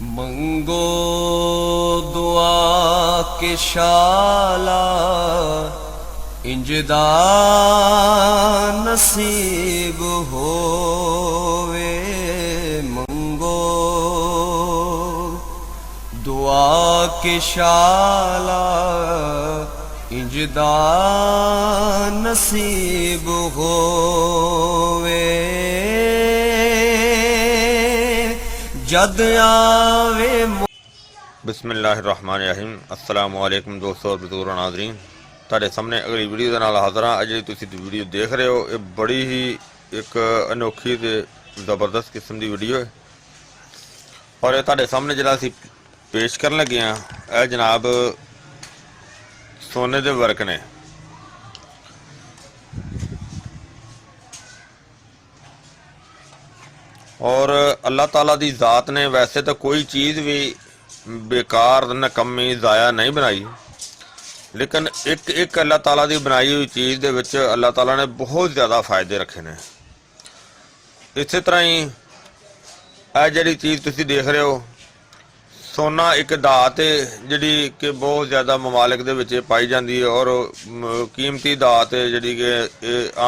मंगो दुआ के शाला इंजदा नसीब होवे। मंगो दुआ के शाला इंजदा नसीब होवे। जद आवे बिस्मिल्लाहिर्रहमानिर्रहीम। अस्सलाम वालेकुम दोस्तों और बुजुर्ग नाज़रीन, ਤੁਹਾਡੇ ਸਾਹਮਣੇ ਅਗਲੀ ਵੀਡੀਓ ਦੇ ਨਾਲ ਹਾਜ਼ਰ ਹਾਂ। ਜਿਹੜੀ ਤੁਸੀਂ ਵੀਡੀਓ ਦੇਖ ਰਹੇ ਹੋ ਇਹ ਬੜੀ ਹੀ ਇੱਕ ਅਨੋਖੀ ਤੇ ਜ਼ਬਰਦਸਤ ਕਿਸਮ ਦੀ ਵੀਡੀਓ ਹੈ ਔਰ ਇਹ ਤੁਹਾਡੇ ਸਾਹਮਣੇ ਜਿਹੜਾ ਅਸੀਂ ਪੇਸ਼ ਕਰਨ ਲੱਗੇ ਹਾਂ ਇਹ ਜਨਾਬ ਸੋਨੇ ਦੇ ਵਰਕ ਨੇ। और अल्लाह ताला दी ज़ात ने वैसे तो कोई चीज़ भी बेकार नकम्मी ज़ाया नहीं बनाई, लेकिन एक एक अल्लाह ताला दी बनाई हुई चीज़ दे विच अल्लाह ताला ने बहुत ज़्यादा फ़ायदे रखे ने। इस तरह ही यह जिहड़ी चीज़ तुसीं देख रहे हो सोना एक धात है जिहड़ी कि बहुत ज़्यादा ममालिक दे विच पाई जाती है और कीमती धात है जिहड़ी कि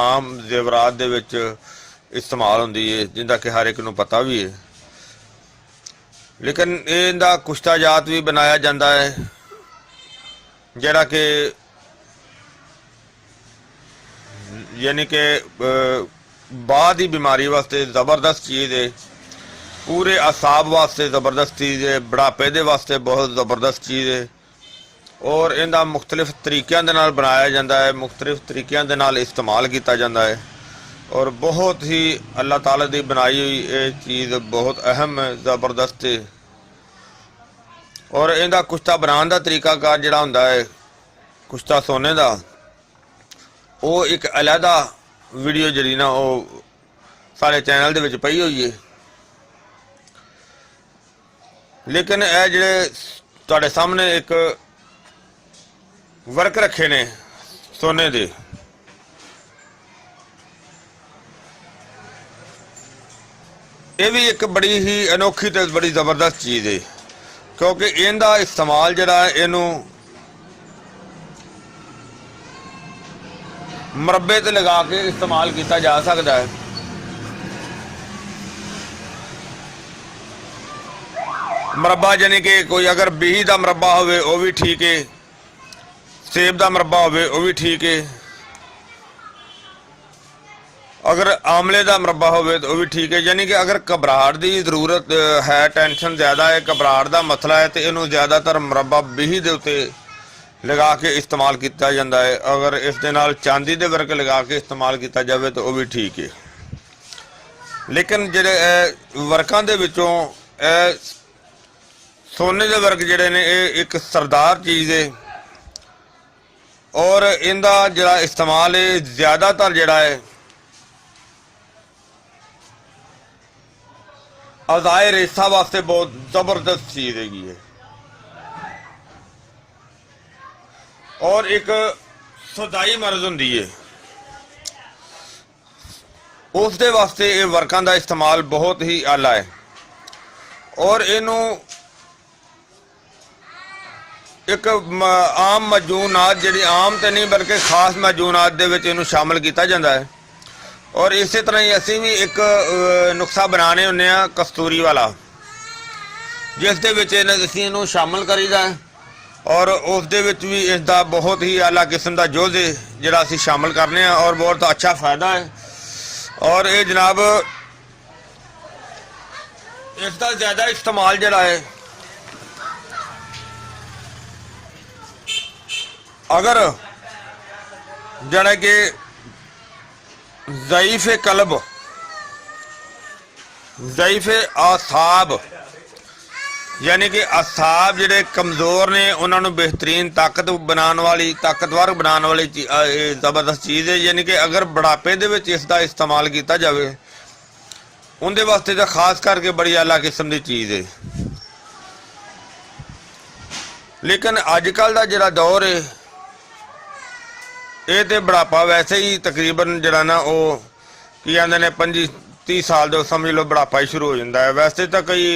आम जेवरात दे विच इस्तेमाल होंदी है, जिंदा कि हर एक नूं पता भी है। लेकिन इहदा कुश्ता जात भी बनाया जाता है जिहड़ा कि यानी कि बाद ही बीमारी वास्ते ज़बरदस्त चीज़ है, पूरे असाब वास्ते ज़बरदस्त चीज़ है, बुढ़ापे दे वास्ते बहुत ज़बरदस्त चीज़ है और इहदा मुख्तलिफ तरीक़िਆਂ दे नाल बनाया जाता है, मुख्तलिफ तरीक़िਆਂ दे नाल इस्तेमाल किया जाता है और बहुत ही अल्लाह ताला की बनाई हुई ये चीज़ बहुत अहम है, ज़बरदस्त है। और इनका कुश्ता बनाने का तरीकाकार जिहड़ा हुंदा है कुश्ता सोने का वो एक अलहदा वीडियो जिहड़ी ना वो सारे चैनल दे विच पई हुई है। लेकिन यह जिहड़े तुहाडे सामने एक वर्क रखे ने सोने दे, ये भी एक बड़ी ही अनोखी तो बड़ी ज़बरदस्त चीज़ है क्योंकि इनका इस्तेमाल जरा इनू मरबे ते लगा के इस्तेमाल किया जा सकता है। मरबा यानी कि कोई अगर बीही का मरबा होवे वो भी ठीक है, सेब का मरबा होवे वो भी ठीक है, अगर आमले का मरबा होवे तो भी ठीक है। यानी कि अगर घबराहट की जरूरत है, टेंशन ज़्यादा है, घबराहट का मसला है तो इनू ज़्यादातर मरबा बीही के उत्ते लगा के इस्तेमाल किया जाता है। अगर इस दे नाल चांदी के वर्क लगा के इस्तेमाल किया जाए तो वह भी ठीक है। लेकिन जिहड़े वर्कां दे विचों सोने के वर्क जिहड़े ने एक सरदार चीज़ है और इनका जिहड़ा इस्तेमाल है ज़्यादातर जिहड़ा है अज़ाए रेसा वास्ते बहुत ज़बरदस्त चीज़ है और एक सदाई मर्ज होंदी है उस दे वास्ते ये वर्कां दा इस्तेमाल बहुत ही आला है और इनू एक आम मजूनात जिहड़ी आम तो नहीं बल्कि खास मजूनात दे विच इनू शामिल किया जाता है। और इस तरह ही असी भी एक नुस्खा बनाने होंने कस्तूरी वाला जिस दे विच असीं इहनूं शामिल करीदा है और उस दे विच भी इसका बहुत ही आला किस्म का जोज है जिहड़ा असीं शामिल करने और बहुत अच्छा फायदा है। और ये जनाब इसका ज़्यादा इस्तेमाल जिहड़ा है अगर जिहड़ा कि ज़ईफ़ कल्ब ज़ईफ़ आसाब यानी कि आसाब जिहड़े कमज़ोर ने उन्होंने बेहतरीन ताकतवर बनाने वाली ज़बरदस्त चीज़ है। यानी कि अगर बुढ़ापे दे विच इसका इस्तेमाल किया जाए उनके वास्ते तो खास करके बड़ी आला किस्म की चीज़ है। लेकिन अजकल का जिहड़ा दौर है ये तो बुढ़ापा वैसे ही तकरीबन जरा ना वो की आते हैं 25-30 साल जो समझ लो बुढ़ापा ही शुरू हो जाता है। वैसे तो कई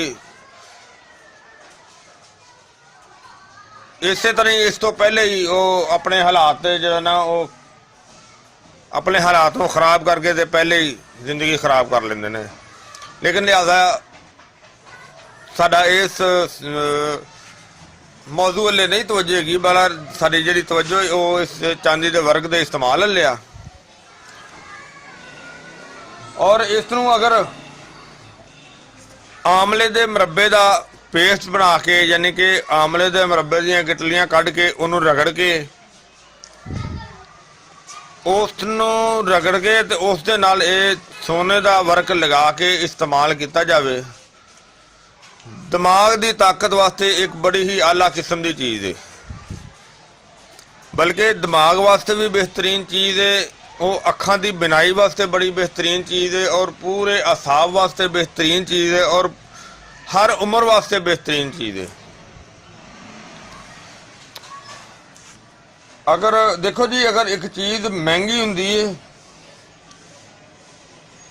ਇਸੇ ਤਰ੍ਹਾਂ ਹੀ ਇਸ ਤੋਂ ਪਹਿਲੇ ਹੀ ਉਹ ਆਪਣੇ ਹਾਲਾਤ ਤੇ ਜਿਹੜਾ ਨਾ ਉਹ ਆਪਣੇ ਹਾਲਾਤ ਨੂੰ ਖਰਾਬ ਕਰਕੇ ਤੇ ਪਹਿਲੇ ਹੀ ਜ਼ਿੰਦਗੀ ਖਰਾਬ ਕਰ ਲੈਂਦੇ ਨੇ। ਲੇਕਿਨ ਲਿਹਾਜ਼ਾ ਸਾਡਾ ਇਸ ਮੌਜੂ ਵੱਲੇ ਨਹੀਂ ਤਵੱਜੋ ਹੈਗੀ, ਬਲਾ ਸਾਡੀ ਜਿਹੜੀ ਤਵੱਜੋ ਉਹ ਇਸ ਚਾਂਦੀ ਦੇ ਵਰਗ ਦੇ ਇਸਤੇਮਾਲ ਵੱਲ ਆ। ਔਰ ਇਸ ਨੂੰ ਅਗਰ ਆਮਲੇ ਦੇ ਮੁਰੱਬੇ ਦਾ ਪੇਸਟ ਬਣਾ ਕੇ, ਯਾਨੀ ਕਿ ਆਮਲੇ ਦੇ ਮੁਰੱਬੇ ਦੀਆਂ ਗਿਟਲੀਆਂ ਕੱਢ ਕੇ ਉਹਨੂੰ ਰਗੜ ਕੇ ਤੇ ਉਸ ਦੇ ਨਾਲ ਇਹ ਸੋਨੇ ਦਾ ਵਰਕ ਲਗਾ ਕੇ ਇਸਤੇਮਾਲ ਕੀਤਾ ਜਾਵੇ, ਦਿਮਾਗ ਦੀ ਤਾਕਤ ਵਾਸਤੇ ਇੱਕ ਬੜੀ ਹੀ ਆਲਾ ਕਿਸਮ ਦੀ ਚੀਜ਼ ਹੈ। ਬਲਕਿ ਦਿਮਾਗ ਵਾਸਤੇ ਵੀ ਬਿਹਤਰੀਨ ਚੀਜ਼ ਹੈ, ਉਹ ਅੱਖਾਂ ਦੀ ਬਿਨਾਈ ਵਾਸਤੇ ਬੜੀ ਬਿਹਤਰੀਨ ਚੀਜ਼ ਹੈ, ਔਰ ਪੂਰੇ ਅਸਾਬ ਵਾਸਤੇ ਬਿਹਤਰੀਨ ਚੀਜ਼ ਹੈ, ਔਰ ਹਰ ਉਮਰ ਵਾਸਤੇ ਬਿਹਤਰੀਨ ਚੀਜ਼ ਹੈ। ਅਗਰ ਦੇਖੋ ਜੀ, ਅਗਰ ਇੱਕ ਚੀਜ਼ ਮਹਿੰਗੀ ਹੁੰਦੀ ਹੈ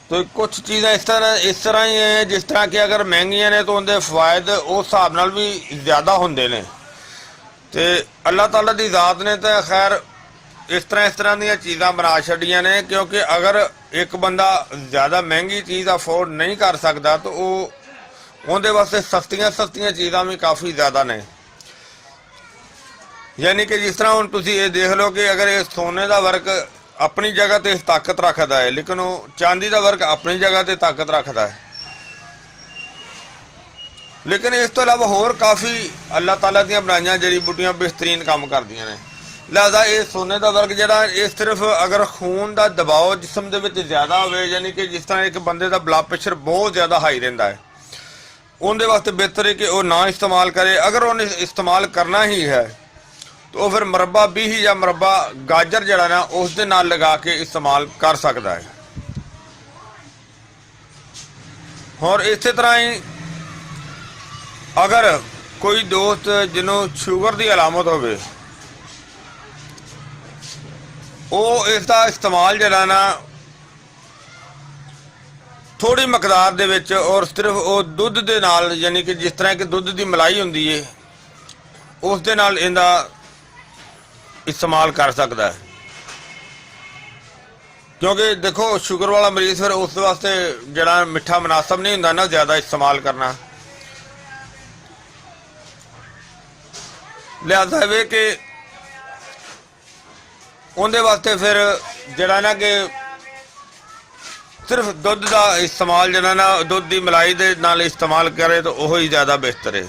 तो कुछ चीज़ें इस तरह ही है, जिस तरह कि अगर महंगियां ने तो उनके फायदे उस हिसाब नाल भी ज़्यादा होंदे ने। ते अल्लाह ताला दी ज़ात ने तो खैर इस तरह दी चीज़ां बना छड़ियां ने, क्योंकि अगर एक बंदा ज़्यादा महंगी चीज़ अफोर्ड नहीं कर सकता तो उनके वास्ते सस्तियां चीज़ां भी काफ़ी ज़्यादा ने। यानी कि जिस तरह हुण तुसीं ये देख लो कि अगर ये सोने का वर्क अपनी जगह ते ताकत रखता है, लेकिन वो चांदी का वर्क अपनी जगह ते ताकत रखता है। लेकिन इस तो इलावा होर काफ़ी अल्लाह ताला दी बनाइयां जड़ी बूटियां बेहतरीन काम करदियां ने। लिहाजा ये सोने का वर्क जिहड़ा ये सिर्फ अगर खून का दबाव जिसम दे विच ज़्यादा होवे, यानी कि जिस तरह एक बंदे का ब्लड प्रेशर बहुत ज़्यादा हाई रहिंदा है, उनके वास्ते बेहतर है कि वो ना इस्तेमाल करे। अगर उन्हें इस्तेमाल करना ही है तो फिर मुरब्बा भी ही या मुरब्बा गाजर जड़ा ना उस दे नाल लगा के इस्तेमाल कर सकता है। और इस तरह ही अगर कोई दोस्त जिन्हों शुगर की अलामत होवे, वो इसका इस्तेमाल जड़ा ना थोड़ी मकदार दे विच और सिर्फ वो दुध दे नाल, यानी कि जिस तरह कि दुध की मलाई हुंदी है उस दे नाल इहदा इस्तेमाल कर सकता है। क्योंकि देखो शुगर वाला मरीज फिर उस वास्ते जड़ा मिठा मुनासब नहीं होंदा ना ज़्यादा इस्तेमाल करना। लिहाजा वे कि उनके वास्ते फिर जड़ा ना कि सिर्फ दुध का इस्तेमाल जड़ा ना दुध की मलाई दे नाल इस्तेमाल करे तो वही ज़्यादा बेहतर है।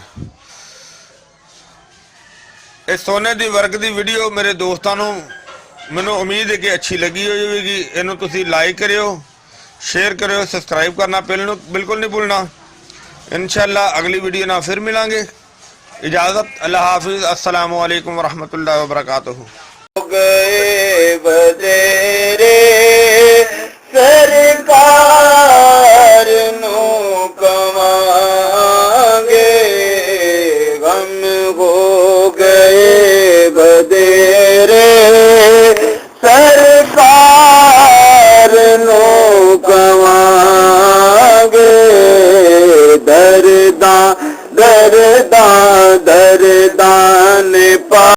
इस सोने की वर्क की वीडियो मेरे दोस्तों को मैनू उम्मीद है कि अच्छी लगी होगी। इनू तुसी लाइक करियो, शेयर करियो, सब्सक्राइब करना बिल्कुल नहीं भूलना। इंशाअल्लाह अगली वीडियो ना फिर मिलांगे। इजाज़त, अल्लाह हाफिज़, अस्सलामु अलैकुम वरहमतुल्लाहि वबरकातुहू। गए बदेरे